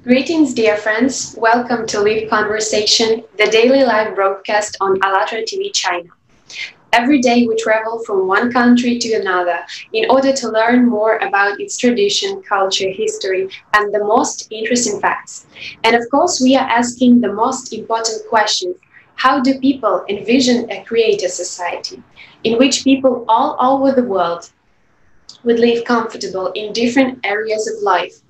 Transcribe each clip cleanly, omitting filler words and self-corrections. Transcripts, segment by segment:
Greetings, dear friends. Welcome to Live Conversation, the daily live broadcast on ALLATRA TV China. Every day we travel from one country to another in order to learn more about its tradition, culture, history, and the most interesting facts. And of course, we are asking the most important question: how do people envision a creative society in which people all over the world would live comfortable in different areas of life?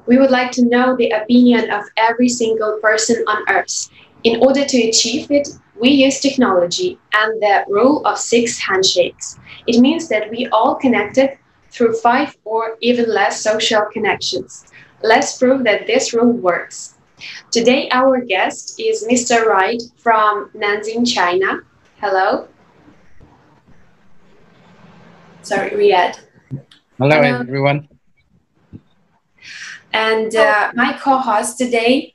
We would like to know the opinion of every single person on Earth. In order to achieve it, we use technology and the rule of 6 handshakes. It means that we all connected through 5 or even less social connections. Let's prove that this rule works. Today, our guest is Mr. Ryad from Nanjing, China. Hello. Sorry, Ryad. Hello, everyone. And my co-host today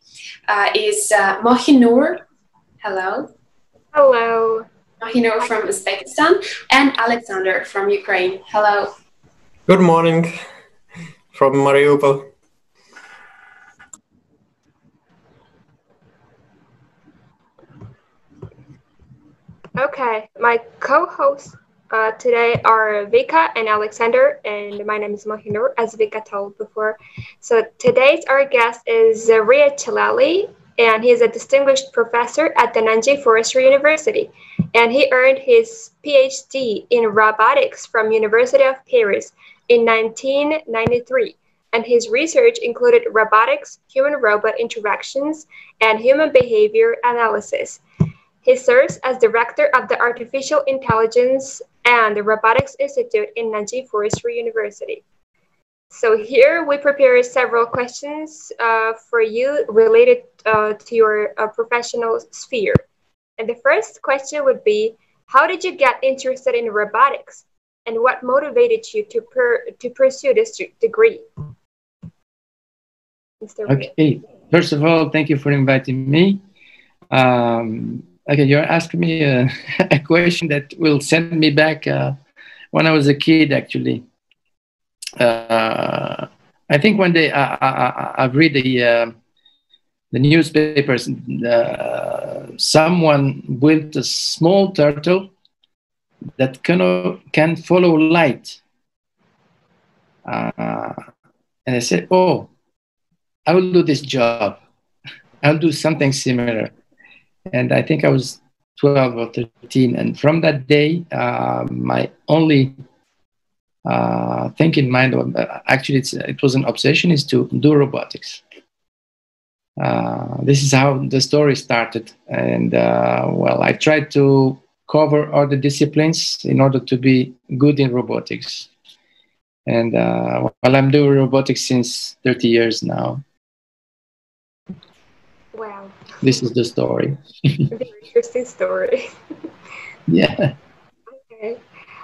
is Mohinur. Hello. Hello. Mohinur from Uzbekistan and Alexander from Ukraine. Hello. Good morning from Mariupol. Okay, my co-hosts today are Vika and Alexander, and my name is Mohinur, as Vika told before. So today's our guest is Ryad Chellali, and he is a distinguished professor at the Nanjing Forestry University, and he earned his Ph.D. in robotics from University of Paris in 1993. And his research included robotics, human-robot interactions, and human behavior analysis. He serves as director of the Artificial Intelligence and the Robotics Institute in Nanjing Forestry University. So here we prepare several questions for you related to your professional sphere. And the first question would be, how did you get interested in robotics? And what motivated you to pursue this degree? Mr. Okay, first of all, thank you for inviting me. Okay, you're asking me a question that will send me back when I was a kid, actually. I think one day I've read the newspapers. Someone built a small turtle that can follow light. And I said, oh, I will do this job. I'll do something similar. And I think I was 12 or 13. And from that day, my only thing in mind, actually it was an obsession, is to do robotics. This is how the story started. And well, I tried to cover all the disciplines in order to be good in robotics. And well, I'm doing robotics since 30 years now. Wow. This is the story. Very interesting story. Yeah. Okay.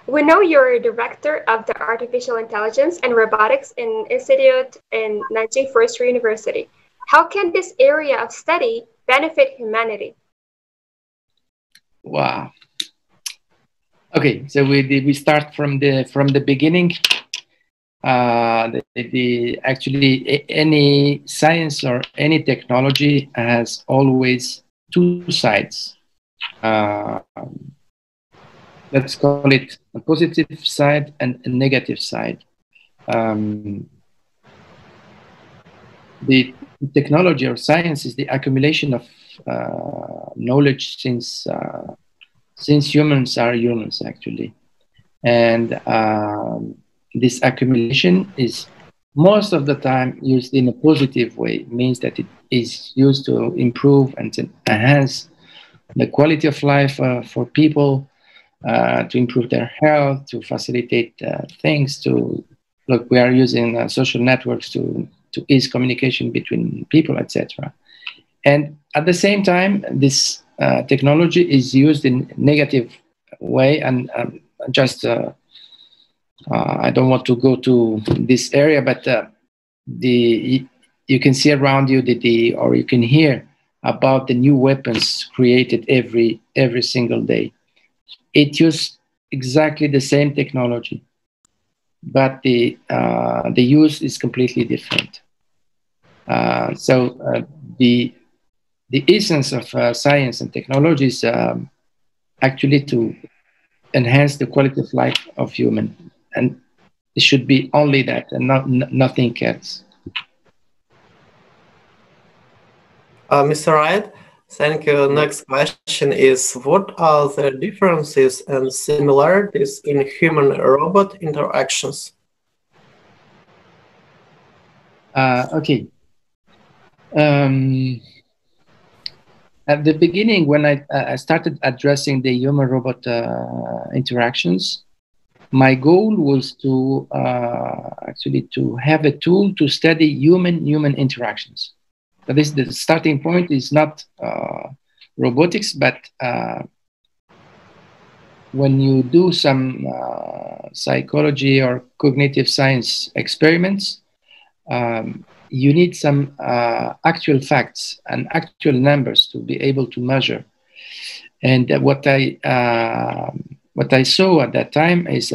We know you're a director of the Artificial Intelligence and Robotics Institute in Nanjing Forestry University. How can this area of study benefit humanity? Wow. Okay, so we start from the beginning. Actually, any science or any technology has always two sides. Let's call it a positive side and a negative side. The technology or science is the accumulation of knowledge since humans are humans, actually. And this accumulation is most of the time used in a positive way. It means that it is used to improve and to enhance the quality of life for people, to improve their health, to facilitate things, look, we are using social networks to ease communication between people, etc. And at the same time, this technology is used in a negative way, and I don't want to go to this area, but you can see around you or you can hear about the new weapons created every single day. It uses exactly the same technology, but the use is completely different. The essence of science and technology is actually to enhance the quality of life of human, and it should be only that and nothing else. Mr. Ryad, thank you. Next question is, what are the differences and similarities in human-robot interactions? Okay. At the beginning, when I started addressing the human-robot interactions, my goal was to actually to have a tool to study human-human interactions. So this, the starting point is not robotics, but when you do some psychology or cognitive science experiments, you need some actual facts and actual numbers to be able to measure. And what I saw at that time is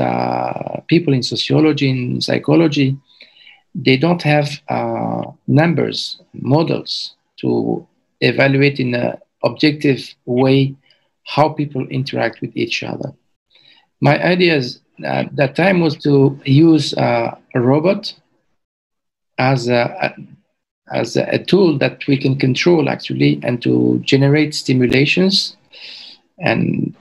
people in sociology and psychology, they don't have numbers, models to evaluate in an objective way how people interact with each other. My idea at that time was to use a robot as a tool that we can control actually, and to generate stimulations, and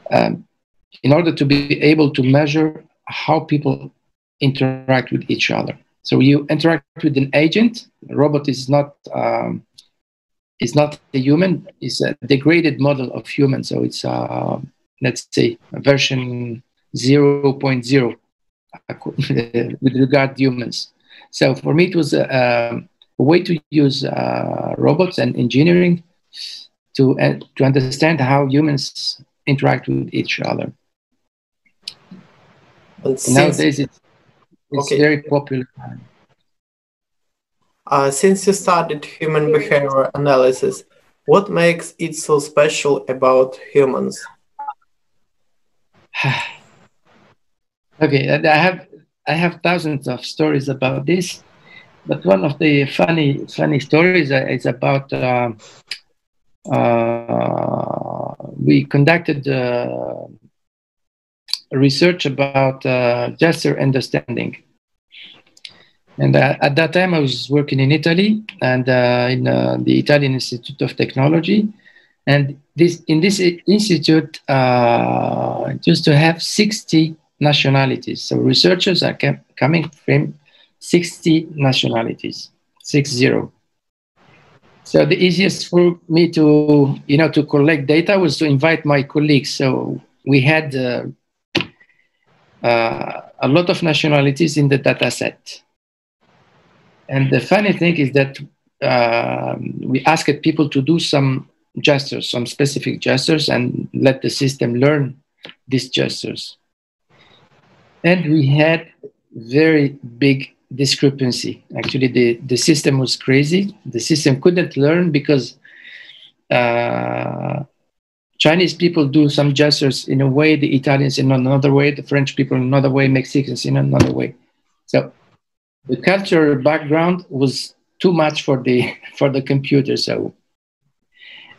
in order to be able to measure how people interact with each other. So you interact with an agent. The robot is not a human. It's a degraded model of human. So it's let's say a version 0.0 with regard to humans. So for me, it was a way to use robots and engineering to understand how humans interact with each other. And nowadays, it's okay. Very popular. Since you studied human behavior analysis, what makes it so special about humans? Okay, I have thousands of stories about this, but one of the funny stories is about we conducted research about gesture understanding. And at that time, I was working in Italy and in the Italian Institute of Technology. And in this institute, it used to have 60 nationalities. So researchers are coming from 60 nationalities, 60. So the easiest for me to, to collect data was to invite my colleagues. So we had a lot of nationalities in the data set. And the funny thing is that we asked people to do some gestures, some specific gestures, and let the system learn these gestures. And we had very big discrepancy. Actually, the system was crazy. The system couldn't learn because Chinese people do some gestures in a way, the Italians in another way, the French people in another way, Mexicans in another way. So the cultural background was too much for the computer. So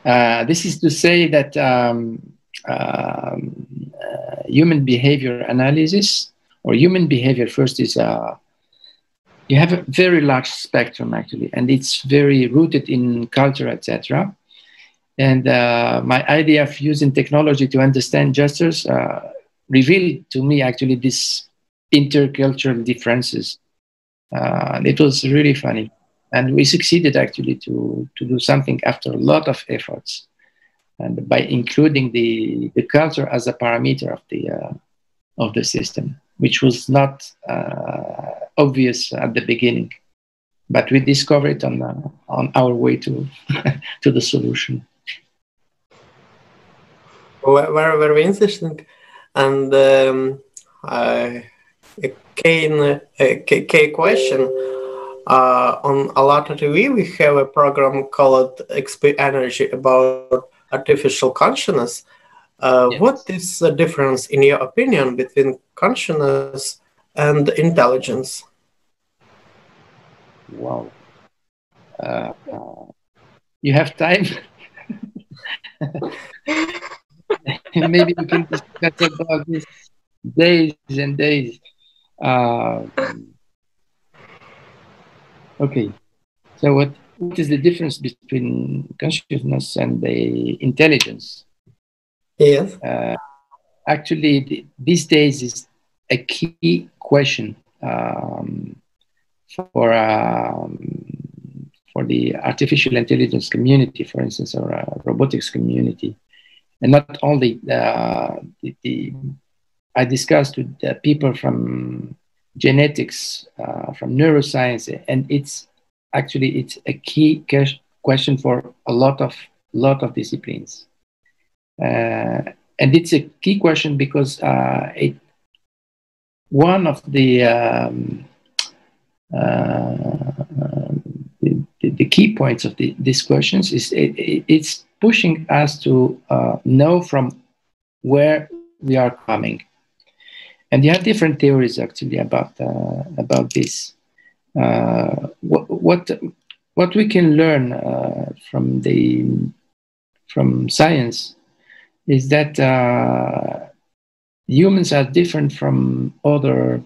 this is to say that human behavior analysis, or human behavior first, is you have a very large spectrum actually, and it's very rooted in culture, etc. And my idea of using technology to understand gestures revealed to me actually these intercultural differences. It was really funny, and we succeeded actually to do something after a lot of efforts, and by including the culture as a parameter of the system, which was not obvious at the beginning, but we discovered it on our way to to the solution. Very interesting, and a key question. On ALLATRA TV, we have a program called XP Energy about artificial consciousness. Yes. What is the difference, in your opinion, between consciousness and intelligence? Wow. You have time? Maybe we can discuss about this days and days. Okay. So what is the difference between consciousness and the intelligence? Yes. These days is a key question for the artificial intelligence community, for instance, or robotics community. And not only I discussed with people from genetics, from neuroscience, and it's a key question for a lot of disciplines. And it's a key question because one of the key points of these questions is it's pushing us to know from where we are coming. And you have different theories actually about this. What we can learn from science is that humans are different from other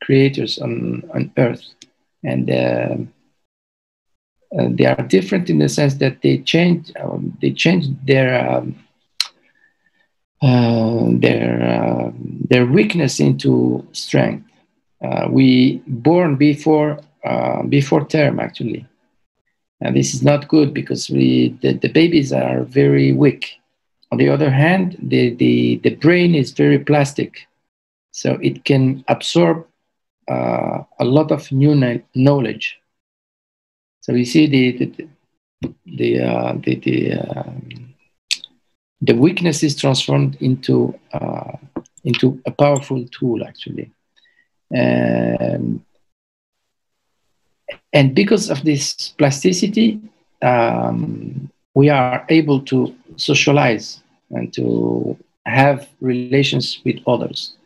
creators on Earth, and they are different in the sense that they change their weakness into strength. We born before term actually, and this is not good because the babies are very weak. On the other hand, the brain is very plastic, so it can absorb a lot of new knowledge. So we see the weakness is transformed into a powerful tool actually, and because of this plasticity, we are able to socialize and to have relations with others.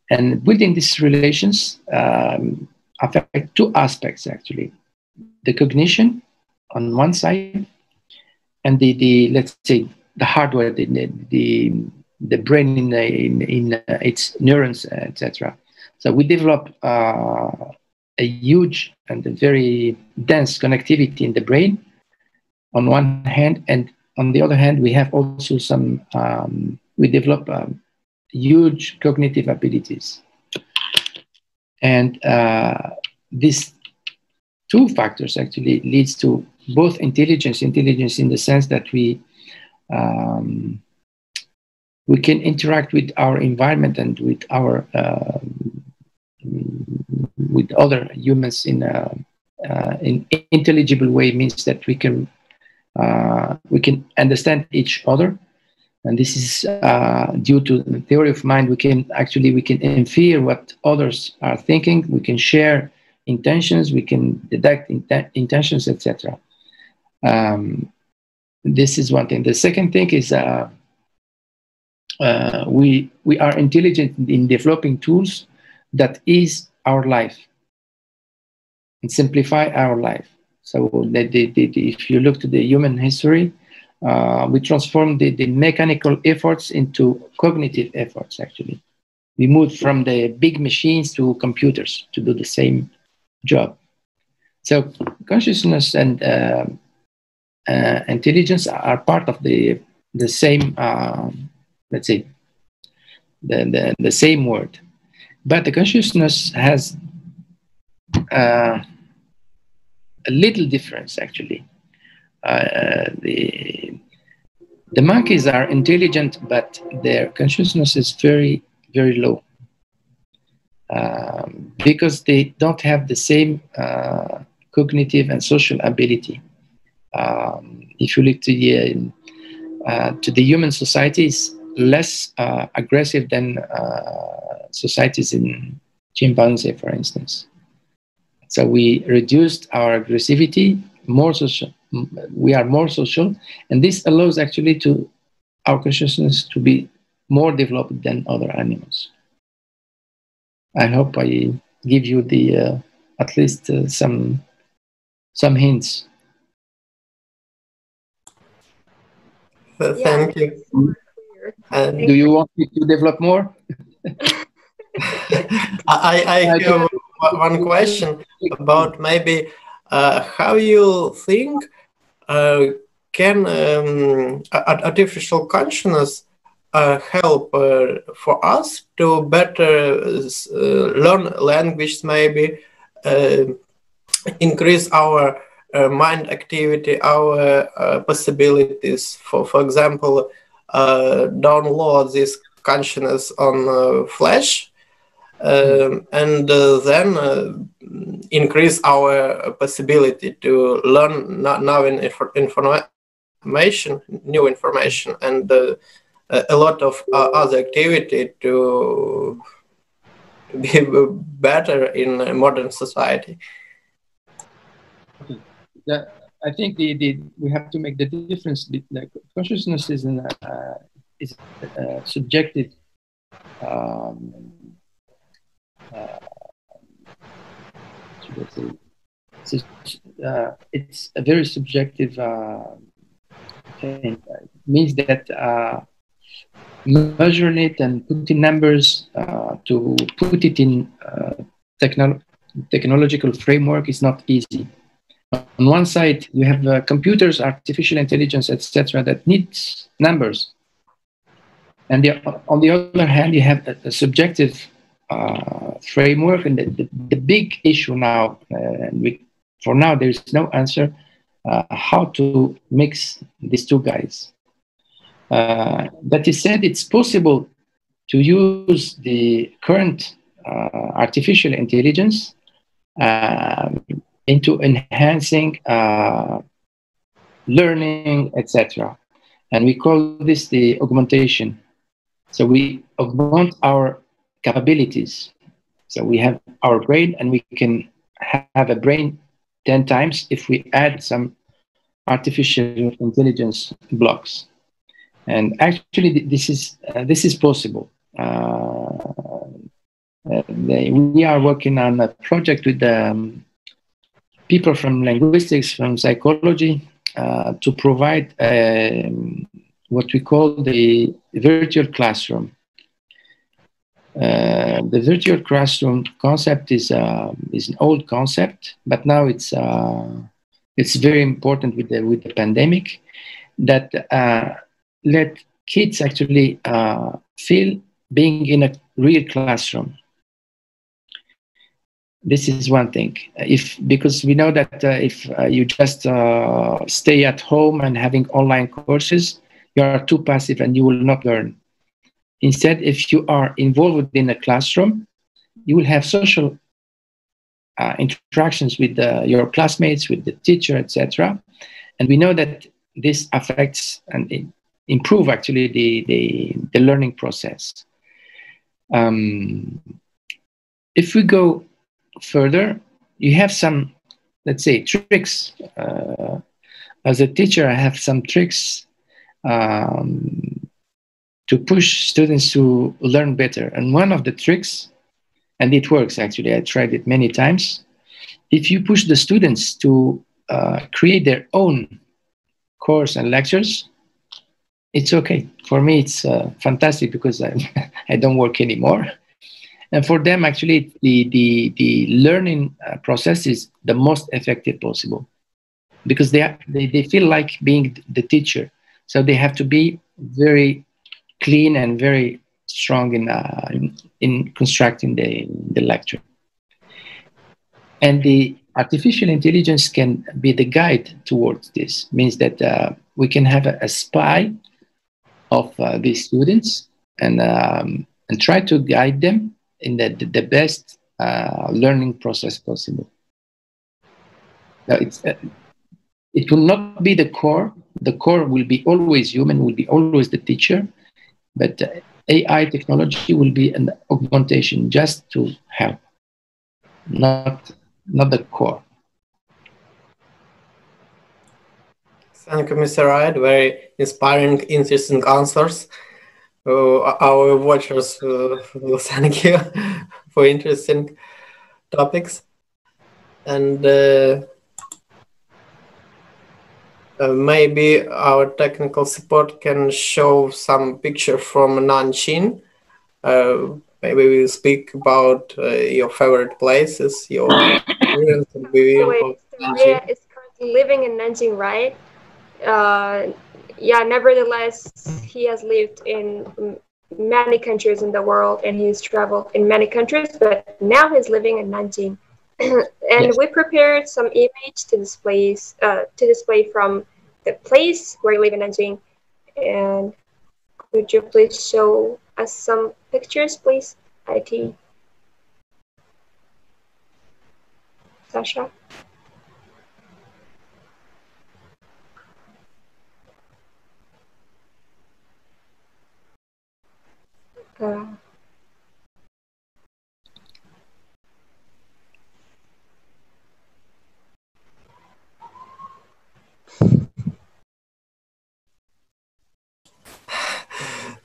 And building these relations affect two aspects actually: the cognition on one side, and the let's say the hardware, the brain in its neurons, etc. So we develop a huge and a very dense connectivity in the brain on one hand, and on the other hand, we have also some we develop huge cognitive abilities. And these two factors actually leads to both intelligence in the sense that we can interact with our environment and with our with other humans in intelligible way, means that we can understand each other. And this is due to the theory of mind. We can infer what others are thinking. We can share intentions. We can deduct intentions, etc. This is one thing. The second thing is we are intelligent in developing tools that ease our life and simplify our life. So if you look to the human history, we transformed the mechanical efforts into cognitive efforts, actually. We moved from the big machines to computers to do the same job. So consciousness and intelligence are part of the same, let's say, the same word. But the consciousness has a little difference, actually. The monkeys are intelligent, but their consciousness is very, very low because they don't have the same cognitive and social ability. If you look to the human societies, less aggressive than societies in chimpanzee, for instance. So we reduced our aggressivity, more social. We are more social, and this allows actually to our consciousness to be more developed than other animals. I hope I give you the at least some some hints. Thank you. Do you want me to develop more? I have one question about maybe how you think can artificial consciousness help for us to better learn language, maybe increase our mind activity, our possibilities. For example, download this consciousness on Flash, and then increase our possibility to learn new information, and a lot of other activity to be better in modern society. I think we have to make the difference. The consciousness is subjective. It's a very subjective thing. It means that measuring it and putting numbers to put it in technological framework is not easy. On one side, you have computers, artificial intelligence, etc., that needs numbers, and on the other hand, you have a subjective framework. And the big issue now, for now, there is no answer how to mix these two guys. That is said, it's possible to use the current artificial intelligence into enhancing learning, etc. And we call this the augmentation. So we augment our capabilities. So we have our brain, and we can have a brain 10 times if we add some artificial intelligence blocks. And actually, this is possible. We are working on a project with people from linguistics, from psychology, to provide what we call the virtual classroom. The virtual classroom concept is an old concept, but now it's very important with the pandemic, that let kids actually feel being in a real classroom. This is one thing. Because we know that if you just stay at home and having online courses, you are too passive and you will not learn. Instead, if you are involved in a classroom, you will have social interactions with your classmates, with the teacher, etc. And we know that this affects and improve actually the learning process. If we go further, you have some, let's say, tricks. As a teacher, I have some tricks to push students to learn better. And one of the tricks, and it works actually, I tried it many times, if you push the students to create their own course and lectures, it's okay. For me, it's fantastic, because I don't work anymore. And for them, actually, the learning process is the most effective possible, because they feel like being the teacher. So they have to be very clean and very strong in constructing the lecture. And the artificial intelligence can be the guide towards this. Means that we can have a spy of these students and try to guide them in the best learning process possible. Now it will not be the core. The core will be always human, will be always the teacher, but AI technology will be an augmentation just to help, not the core. Thank you, Mr. Ryad. Very inspiring, interesting answers. Our watchers thank you for interesting topics. And Maybe our technical support can show some picture from Nanjing. Maybe we'll speak about your favorite places, your experience in So Beijing wait, or so Nanjing. Ryad is currently living in Nanjing, right? Yeah, nevertheless, he has lived in many countries in the world and he's traveled in many countries, but now he's living in Nanjing. And Yes. we prepared some image to display from the place where you live in Nanjing. And could you please show us some pictures, please, IT Sasha? Uh,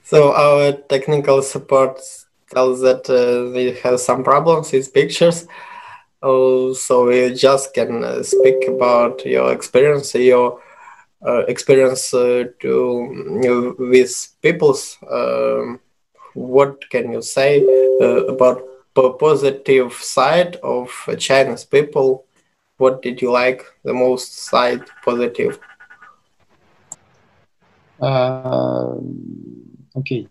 So our technical support tells that they have some problems with pictures. Oh, so we just can speak about your experience, your experience with people's. What can you say about positive side of Chinese people? What did you like the most side positive? Okay.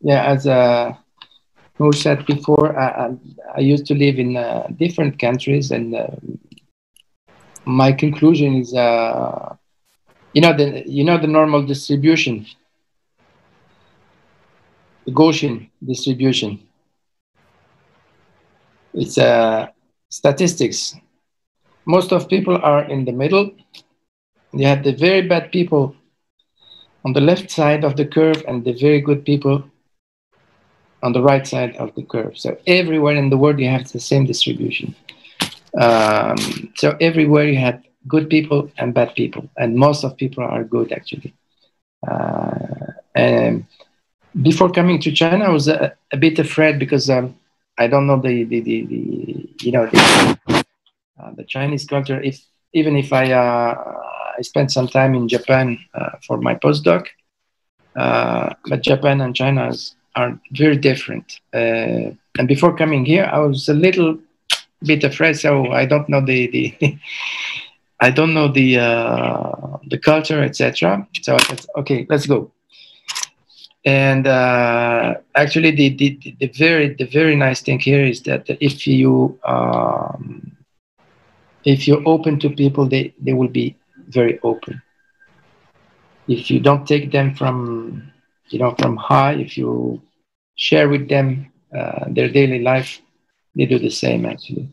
Yeah, as who said before, I used to live in different countries, and my conclusion is, the normal distribution, the Gaussian distribution. It's statistics. Most of people are in the middle. You have the very bad people on the left side of the curve and the very good people on the right side of the curve. So everywhere in the world you have the same distribution. So everywhere you have good people and bad people, and most of people are good actually. And before coming to China, I was a bit afraid because I don't know the Chinese culture. If even if I spent some time in Japan for my postdoc, but Japan and China are very different. And before coming here, I was a little bit afraid, so I don't know the I don't know the culture, etc. So I said, okay, let's go. And actually, the very nice thing here is that if you're open to people, they will be very open. If you don't take them from high, if you share with them their daily life, they do the same actually.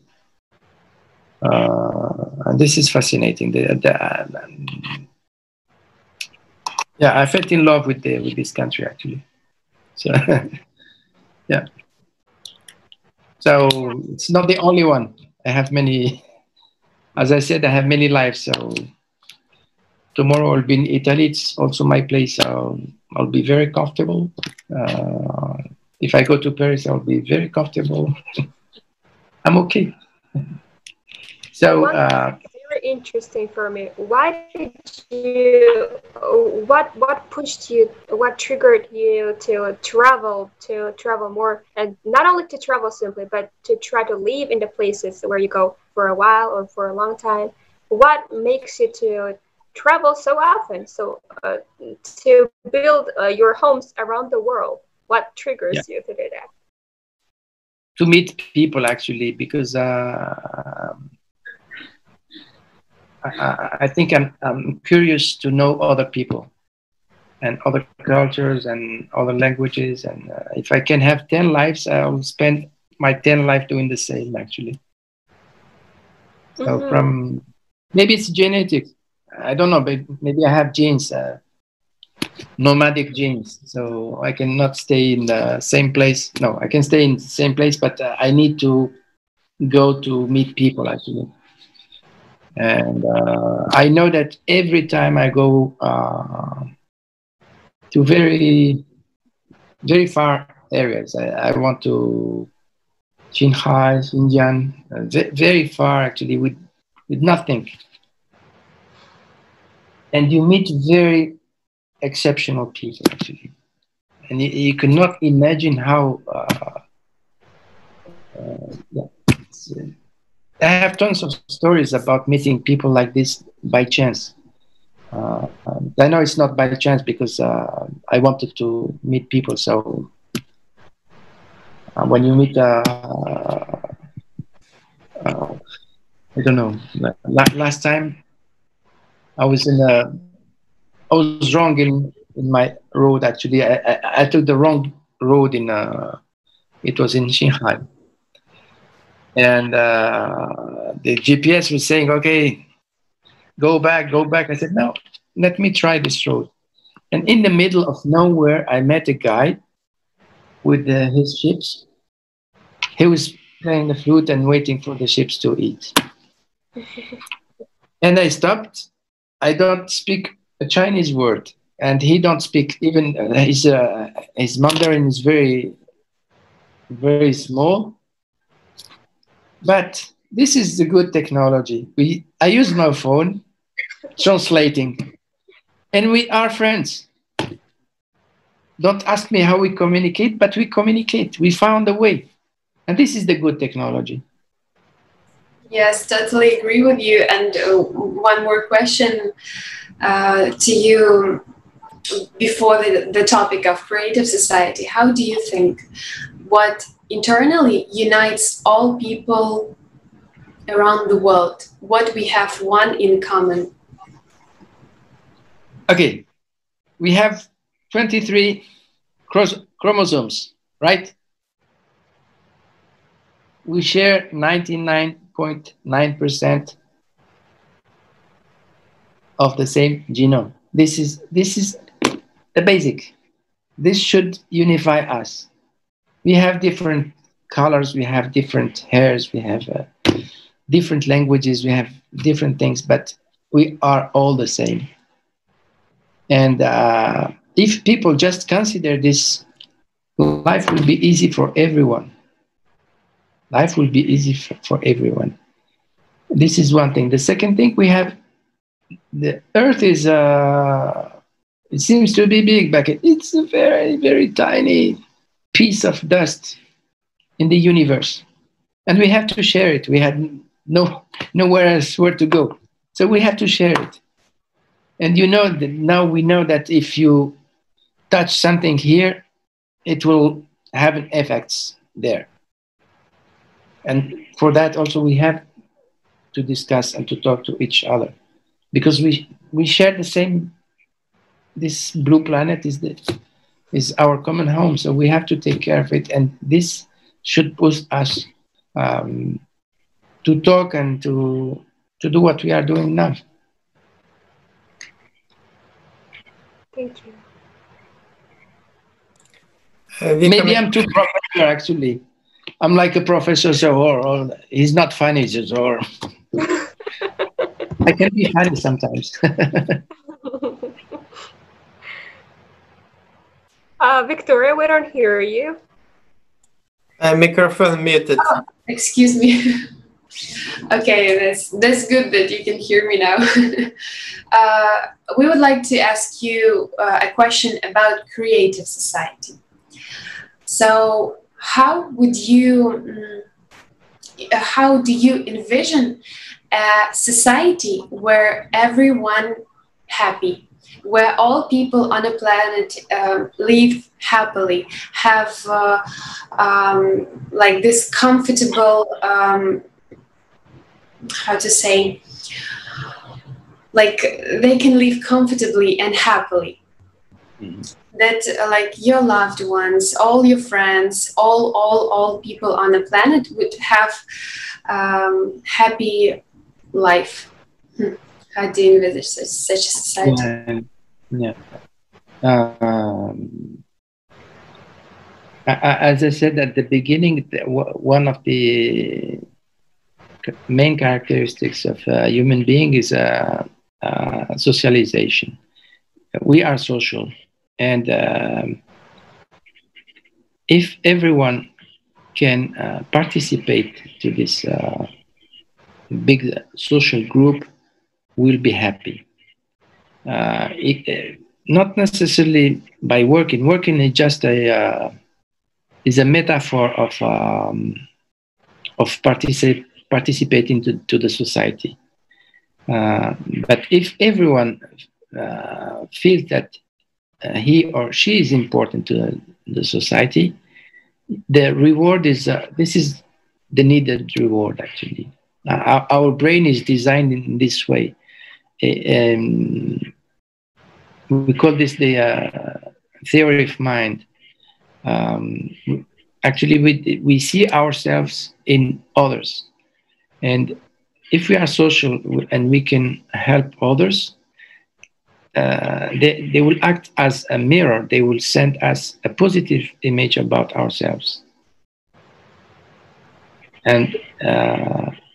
And this is fascinating. Yeah, I felt in love with this country actually. So yeah. So it's not the only one. I have many. As I said, I have many lives. So tomorrow I'll be in Italy. It's also my place. I'll be very comfortable. Uh, if I go to Paris, I'll be very comfortable. I'm okay. So One thing is very interesting for me. Why did you? What pushed you? What triggered you to travel more, and not only to travel simply, but to try to live in the places where you go for a while or for a long time? What makes you to travel so often? So to build your homes around the world. What yeah, triggers you to do that? to meet people actually, because I think I'm curious to know other people and other cultures and other languages. And if I can have 10 lives, I'll spend my 10 life doing the same actually. So Mm-hmm. from maybe it's genetics. I don't know, but maybe I have genes, nomadic genes. So I cannot stay in the same place. No, I can stay in the same place, but I need to go to meet people actually. And I know that every time I go to very far areas, I want to Shanghai, Xinjiang, very far actually with nothing. and you meet very exceptional people actually, and you cannot imagine how. Yeah, I have tons of stories about meeting people like this by chance. I know it's not by chance because I wanted to meet people. So when you meet, I don't know. Last time I was I was wrong in my road. Actually, I took the wrong road in. It was in Shanghai, and the GPS was saying, "Okay, go back, go back." I said, "No, let me try this road." And in the middle of nowhere, I met a guy with his ships. He was playing the flute and waiting for the ships to eat. And I stopped. I don't speak a Chinese word, and he don't speak even his Mandarin is very very small. But this is the good technology. I use my phone translating, and we are friends. Don't ask me how we communicate, but we communicate. We found a way. And this is the good technology. Yes, totally agree with you. And one more question to you before the topic of creative society. How do you think what internally unites all people around the world? What we have one in common? Okay, we have 23 chromosomes, right? We share 99.9% of the same genome. This is the basic. This should unify us. We have different colors, we have different hairs, we have different languages, we have different things, but we are all the same. And if people just consider this, life will be easy for everyone. Life will be easy for everyone. This is one thing. The second thing, we have the Earth is, it seems to be big, but it's a very, very tiny piece of dust in the universe. And we have to share it. We had nowhere else where to go. So we have to share it. And you know that now we know that if you touch something here, it will have an effects there. And for that also we have to discuss and to talk to each other, because we share the same. This blue planet is our common home, so we have to take care of it, and this should push us to talk and to do what we are doing now. Thank you. Maybe I'm too professor, actually. I'm like a professor, so or he's not funny, just or I can be funny sometimes. Victoria, we don't hear you. Microphone muted. Oh, excuse me. Okay, that's good that you can hear me now. We would like to ask you a question about creative society. So, how do you envision a society where everyone happy, where all people on a planet live happily, have like this comfortable, how to say, like they can live comfortably and happily. Mm-hmm. That like your loved ones, all your friends, all people on the planet would have happy life. How do you envisage such a society? Yeah. As I said at the beginning, one of the main characteristics of a human being is socialization. We are social, and if everyone can participate to this big social group, we'll be happy. Not necessarily by working. Working is just is a metaphor of participating to the society. But if everyone feels that he or she is important to the society, the reward is this is the needed reward. Actually, our brain is designed in this way. We call this the theory of mind. Actually, we see ourselves in others, and if we are social and we can help others, they will act as a mirror. They will send us a positive image about ourselves. And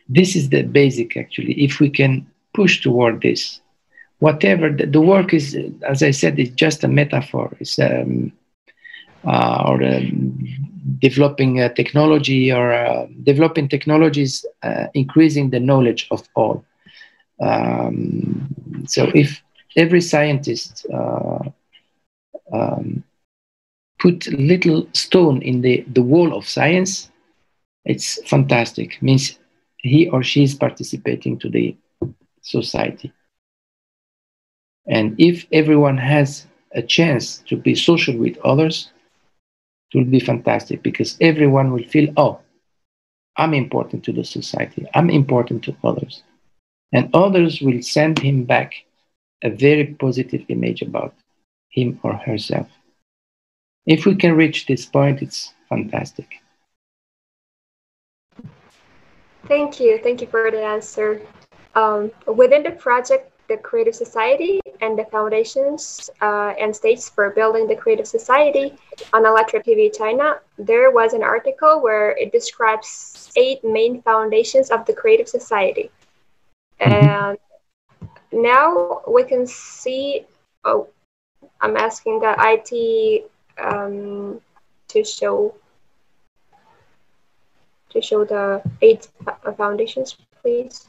this is the basic, actually. If we can push toward this, whatever the work is, as I said, it's just a metaphor. It's or developing technology, or developing technologies, increasing the knowledge of all. So if every scientist put little stone in the wall of science, it's fantastic. Means he or she is participating to the society. And if everyone has a chance to be social with others, it will be fantastic, because everyone will feel, oh, I'm important to the society. I'm important to others. And others will send him back a very positive image about him or herself. If we can reach this point, it's fantastic. Thank you. Thank you for the answer. Within the project, the Creative Society and the foundations and states for building the Creative Society on ALLATRA TV China, there was an article where it describes 8 main foundations of the Creative Society. And now we can see, oh, I'm asking the IT to show the 8 foundations, please.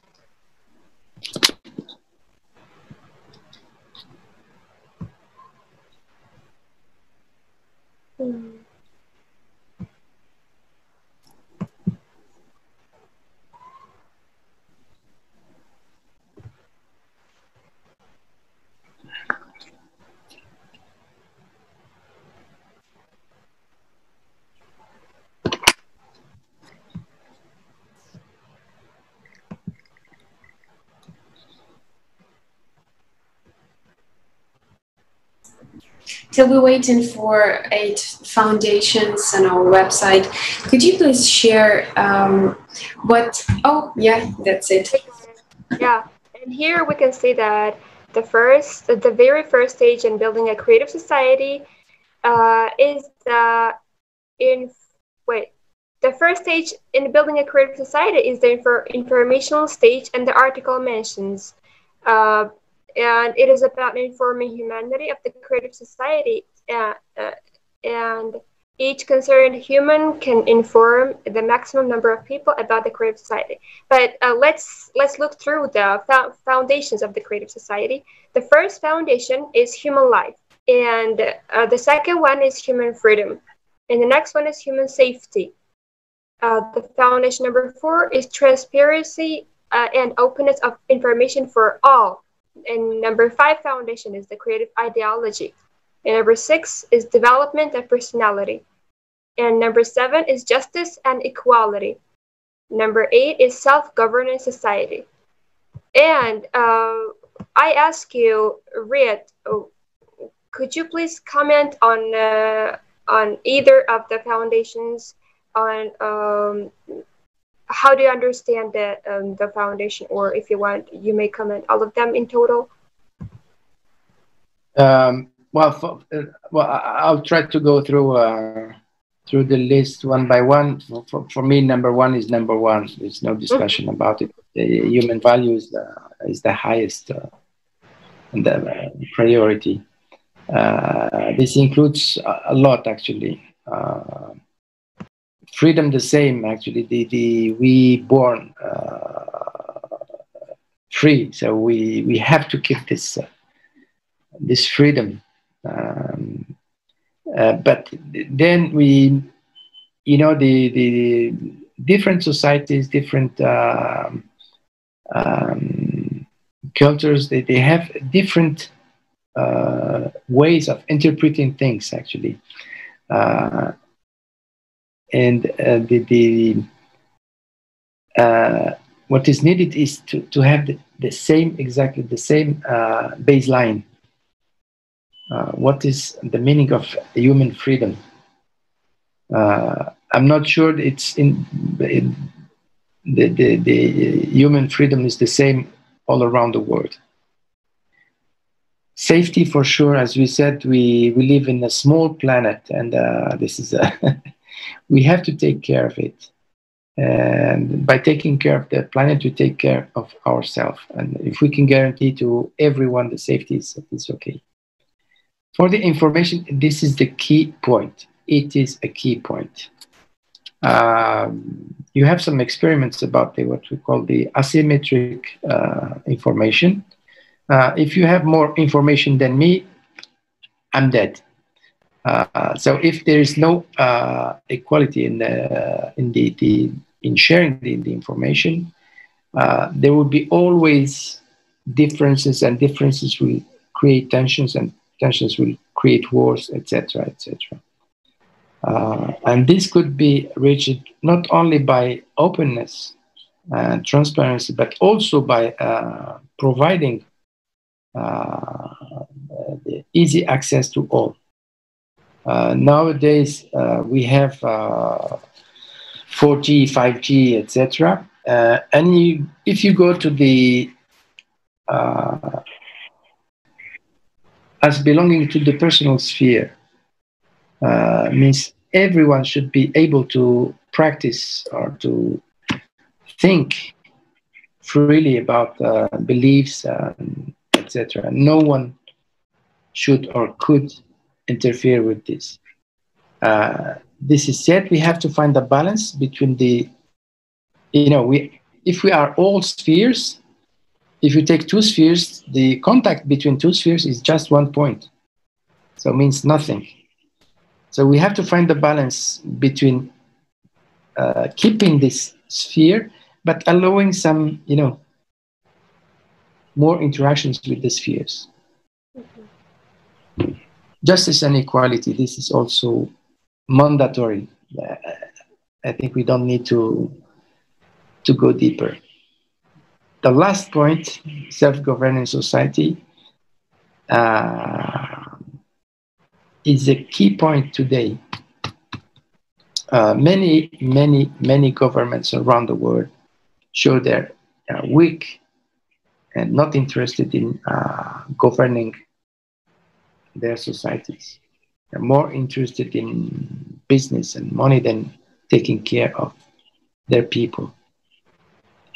Till we're waiting for 8 foundations on our website, could you please share what? Oh, yeah, that's it. Yeah, and here we can see that the very first stage in building a creative society is the first stage in building a creative society is the informational stage, and the article mentions. And it is about informing humanity of the creative society, and each concerned human can inform the maximum number of people about the creative society. But let's look through the foundations of the creative society. The first foundation is human life, and the second one is human freedom, and the next one is human safety. The foundation number 4 is transparency and openness of information for all. And number 5 foundation is the creative ideology. And number 6 is development of personality. And number 7 is justice and equality. Number 8 is self-governance society. And I ask you, Ryad, could you please comment on either of the foundations, on how do you understand the foundation, or if you want, you may comment all of them in total. Well, I'll try to go through the list one by one. For me, number 1 is number 1. There's no discussion about it. The human value is the highest and the priority. This includes a lot, actually. Freedom, the same, actually. We born free, so we have to keep this this freedom. But then we, you know, the different societies, different cultures, they have different ways of interpreting things, actually. And what is needed is to have the same, exactly the same baseline. What is the meaning of human freedom? I'm not sure it's in the human freedom is the same all around the world. Safety, for sure, as we said, we live in a small planet, and this is we have to take care of it. And by taking care of the planet, we take care of ourselves. And if we can guarantee to everyone the safety, it's okay. For the information, this is the key point. It is a key point. You have some experiments about what we call the asymmetric information. If you have more information than me, I'm dead. So if there is no equality in sharing the information, there will be always differences, and differences will create tensions, and tensions will create wars, etc., etc. And this could be reached not only by openness and transparency, but also by providing the easy access to all. Nowadays, we have 4G, 5G, etc. And if you go to the as belonging to the personal sphere, means everyone should be able to practice or to think freely about beliefs, etc. No one should or could interfere with this. This is said, we have to find a balance between the, if we are all spheres, if you take two spheres, the contact between two spheres is just 1 point. So it means nothing. So we have to find the balance between keeping this sphere, but allowing some, more interactions with the spheres. Justice and equality, this is also mandatory. I think we don't need to go deeper. The last point, self-governing society, is a key point today. Many governments around the world show they're weak and not interested in governing their societies. They're more interested in business and money than taking care of their people.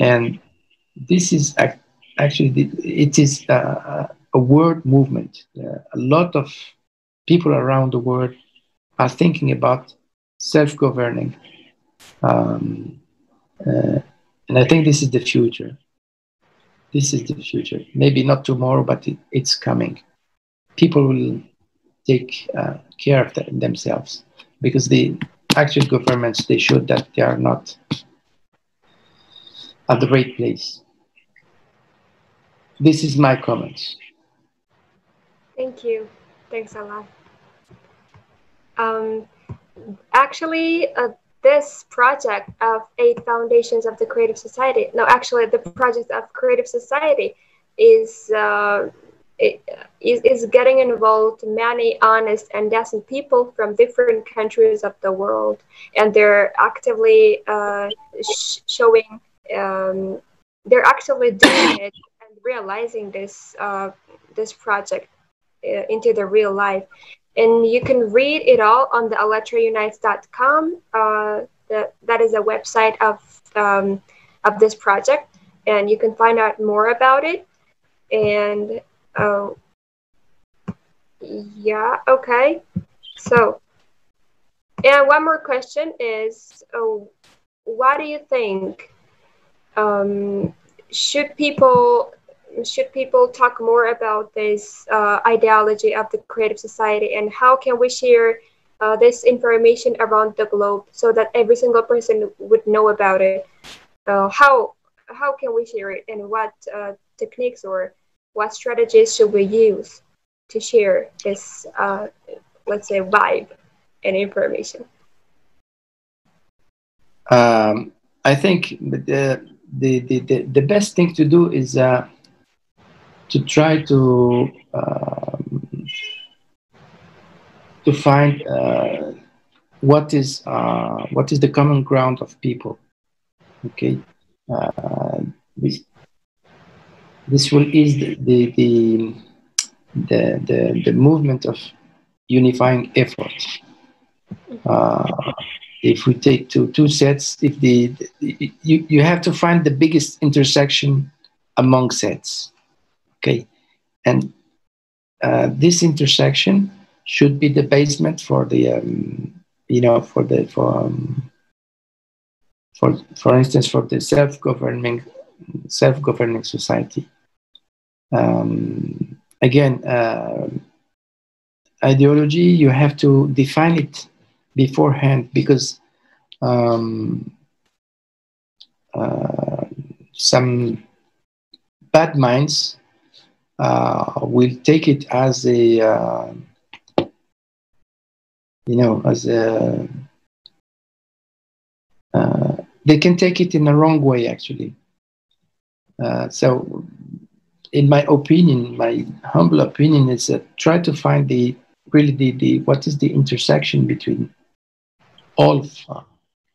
And this is actually, it is a world movement. A lot of people around the world are thinking about self-governing. And I think this is the future. This is the future. Maybe not tomorrow, but it's coming. People will take care of themselves, because the actual governments, they showed that they are not at the right place. This is my comments. Thank you. Thanks a lot. Actually, this project of 8 foundations of the creative society, no, actually the project of creative society is getting involved many honest and decent people from different countries of the world, and they're actively showing, they're actually doing it and realizing this this project into the real life. And you can read it all on the ALLATRAunites.com. That is a website of this project, and you can find out more about it. And yeah, okay. So, and one more question is, what do you think? Should people should people talk more about this ideology of the creative society, and how can we share this information around the globe so that every single person would know about it? How can we share it, and what techniques or what strategies should we use to share this, let's say, vibe and information? I think the best thing to do is to try to find what is the common ground of people. Okay, this will ease the movement of unifying efforts. If we take two sets, if you have to find the biggest intersection among sets, okay, and this intersection should be the basement for the for instance, for the self-governing society. Again, ideology, you have to define it beforehand, because some bad minds will take it as a they can take it in the wrong way, actually. So in my opinion, my humble opinion, is that try to find the what is the intersection between all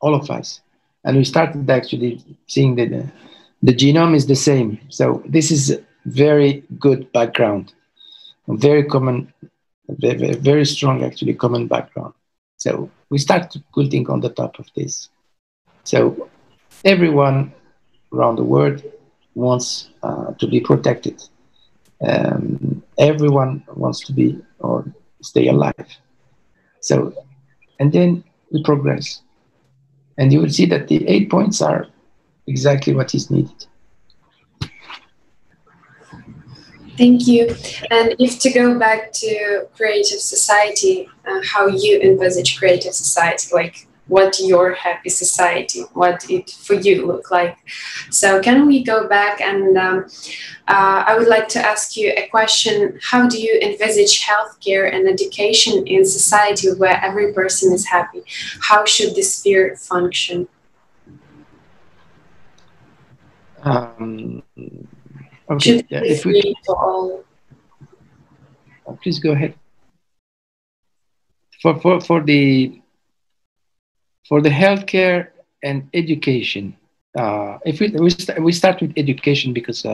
of us. And we started actually seeing that the genome is the same. So this is a very good background, very common, very, very strong, actually, common background. So we start building on the top of this. So everyone around the world wants to be protected. Everyone wants to be or stay alive. So, and then we progress. And you will see that the 8 points are exactly what is needed. Thank you. And if to go back to creative society, how you envisage creative society, like what your happy society, what it for you look like. So can we go back, and I would like to ask you a question. How do you envisage healthcare and education in society where every person is happy? How should this sphere function? Okay, if we for all. Please go ahead. For the healthcare and education, if we start with education, because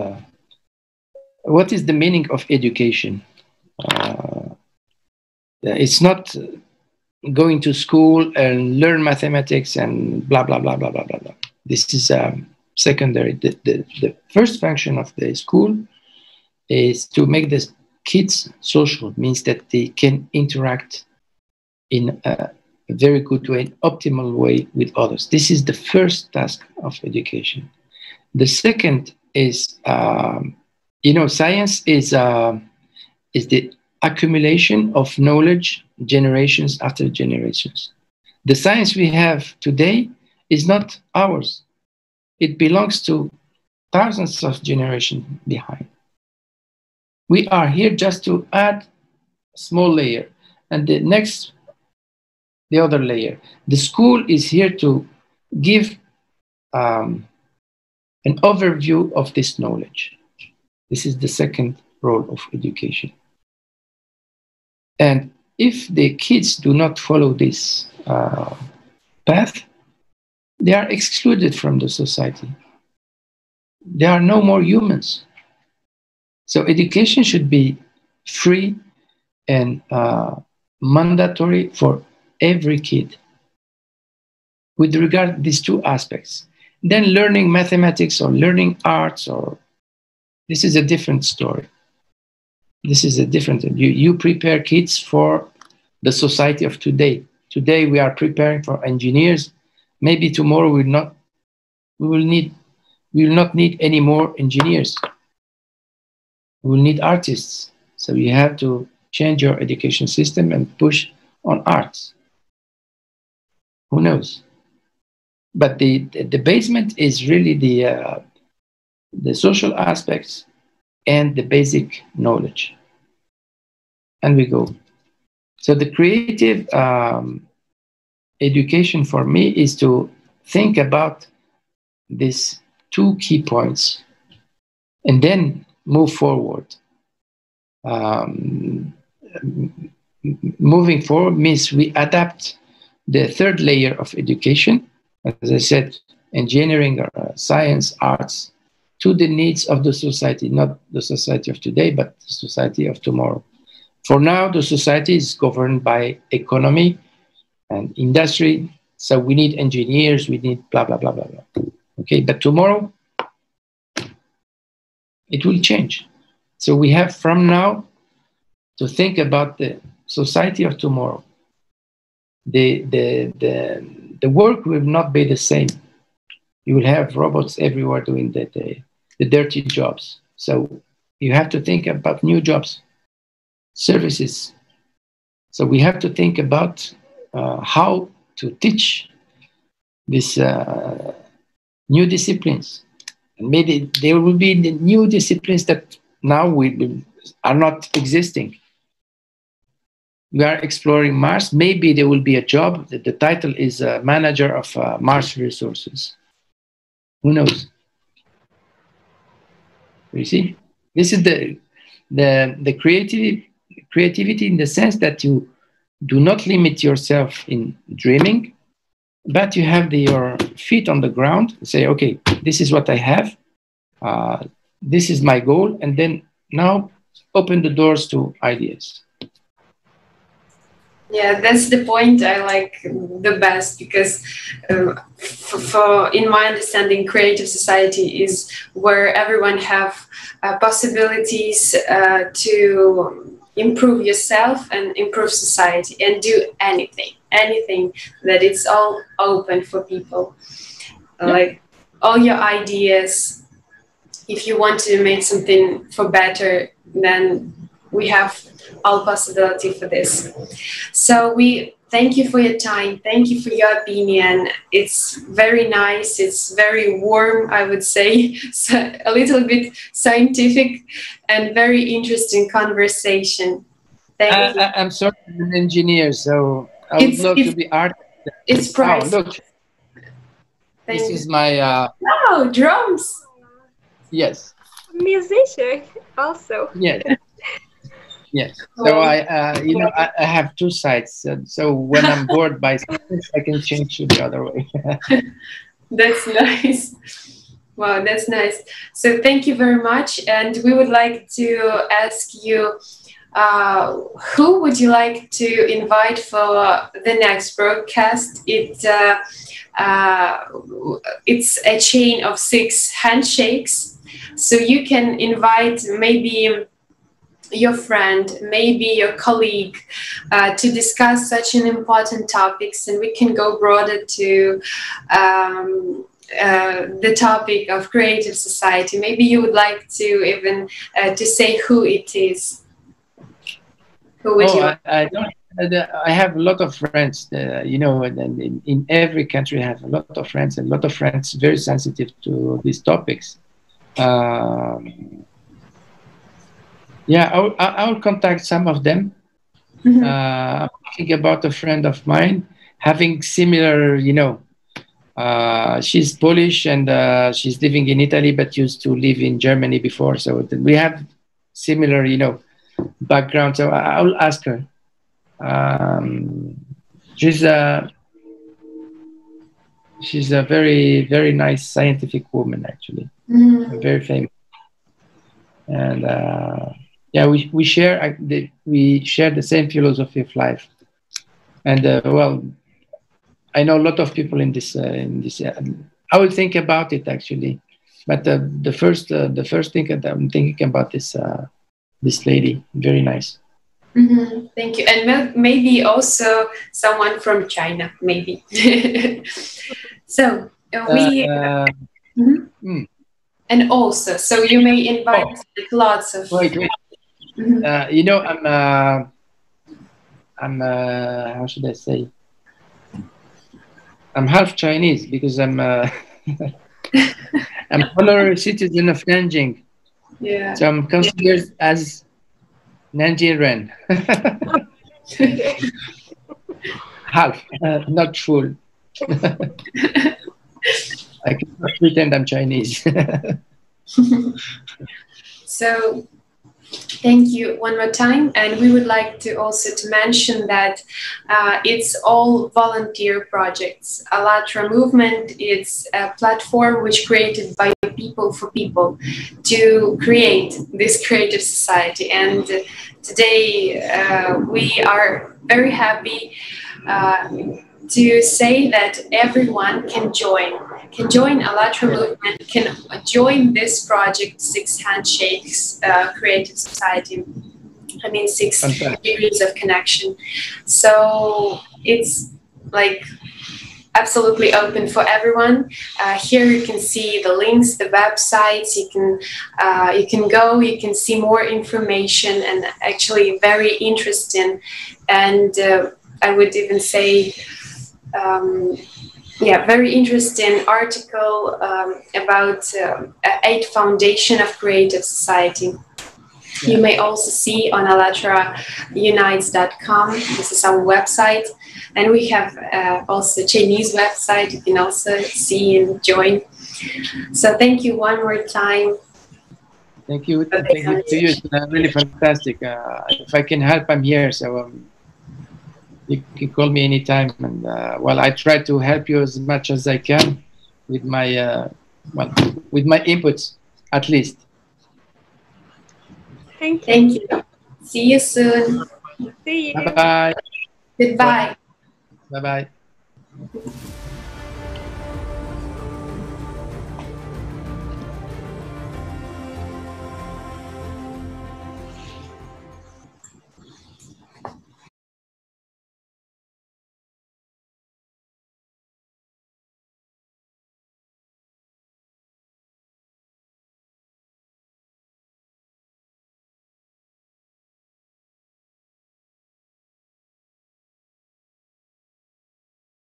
what is the meaning of education? It's not going to school and learn mathematics and blah blah blah blah blah blah blah. This is secondary. The first function of the school is to make the kids social, means that they can interact in a very good way, optimal way with others. This is the first task of education. The second is, science is the accumulation of knowledge generations after generations. The science we have today is not ours. It belongs to thousands of generations behind. We are here just to add a small layer, and the other layer. The school is here to give an overview of this knowledge. This is the second role of education. And if the kids do not follow this path, they are excluded from the society. They are no more humans. So education should be free and mandatory for every kid with regard to these two aspects. Then learning mathematics or learning arts, this is a different story. This is a different, you prepare kids for the society of today. Today we are preparing for engineers. Maybe tomorrow we will not need any more engineers. We will need artists. So you have to change your education system and push on arts. Who knows? But the basement is really the social aspects and the basic knowledge. And we go. So the creative education for me is to think about these two key points and then move forward. Moving forward means we adapt the third layer of education, as I said, engineering, science, arts, to the needs of the society, not the society of today, but the society of tomorrow. For now, the society is governed by economy and industry. So we need engineers, we need blah, blah, blah, blah, blah. Okay, but tomorrow, it will change. So we have from now to think about the society of tomorrow. The work will not be the same. You will have robots everywhere doing the dirty jobs. So you have to think about new jobs, services. So we have to think about how to teach these new disciplines. And maybe there will be the new disciplines that now are not existing. We are exploring Mars. Maybe there will be a job. The title is manager of Mars resources. Who knows? You see, this is the creativity in the sense that you do not limit yourself in dreaming, but you have your feet on the ground. Say, okay, this is what I have. This is my goal, and then now open the doors to ideas. Yeah, that's the point I like the best, because for in my understanding, creative society is where everyone have possibilities to improve yourself and improve society and do anything that it's all open for people. Like all your ideas, if you want to make something for better, then we have all possibility for this. So we thank you for your time. Thank you for your opinion. It's very nice. It's very warm, I would say. So a little bit scientific and very interesting conversation. Thank you. I'm sorry, I'm an engineer, so I would love to be art. It's priceless. Oh, look. This is my... Oh, drums. Yes. Musician also. Yes. Yes. So I have two sides. So when I'm bored by something, I can change to the other way. That's nice. Wow, that's nice. So thank you very much. And we would like to ask you, who would you like to invite for the next broadcast? It's a chain of 6 handshakes. So you can invite maybe your friend, maybe your colleague, to discuss such an important topics, and we can go broader to the topic of creative society. Maybe you would like to even to say who it is. Who would you? I have a lot of friends. In every country, I have a lot of friends, and a lot of friends very sensitive to these topics. I'll contact some of them. Mm-hmm. I'm thinking about a friend of mine having similar, she's Polish and she's living in Italy, but used to live in Germany before. So we have similar, background. So I'll ask her. She's a very, very nice scientific woman, actually. Mm-hmm. Very famous. And we share the same philosophy of life. And I know a lot of people in this. I will think about it, actually, but the first thing that I'm thinking about is this lady. Very nice. Mm-hmm. Thank you, and maybe also someone from China, maybe. So we. And also, so you may invite like, lots of. Wait. Mm-hmm. You know, I'm how should I say? I'm half Chinese because I'm I'm honorary citizen of Nanjing. Yeah. So I'm considered as Nanjing Ren. Half, not full. I cannot pretend I'm Chinese. So thank you one more time, and we would like to also to mention that it's all volunteer projects. ALLATRA movement is a platform which created by people for people to create this creative society. And today we are very happy to say that everyone can join ALLATRA movement, can join this project, Six Handshakes Creative Society. I mean, 6 degrees of connection. So it's like absolutely open for everyone. Here you can see the links, the websites. You can go. You can see more information, and actually very interesting. And I would even say. Very interesting article about 8 foundation of creative society. Yeah. You may also see on ALLATRAunites.com. This is our website, and we have also Chinese website. You can also see and join. So thank you one more time. Thank you. Thank you to you. It's really fantastic. If I can help, I'm here. So. You can call me anytime, and well, I try to help you as much as I can with my with my inputs, at least. Thank you. Thank you. See you soon. See you. Bye bye. Goodbye. Bye bye.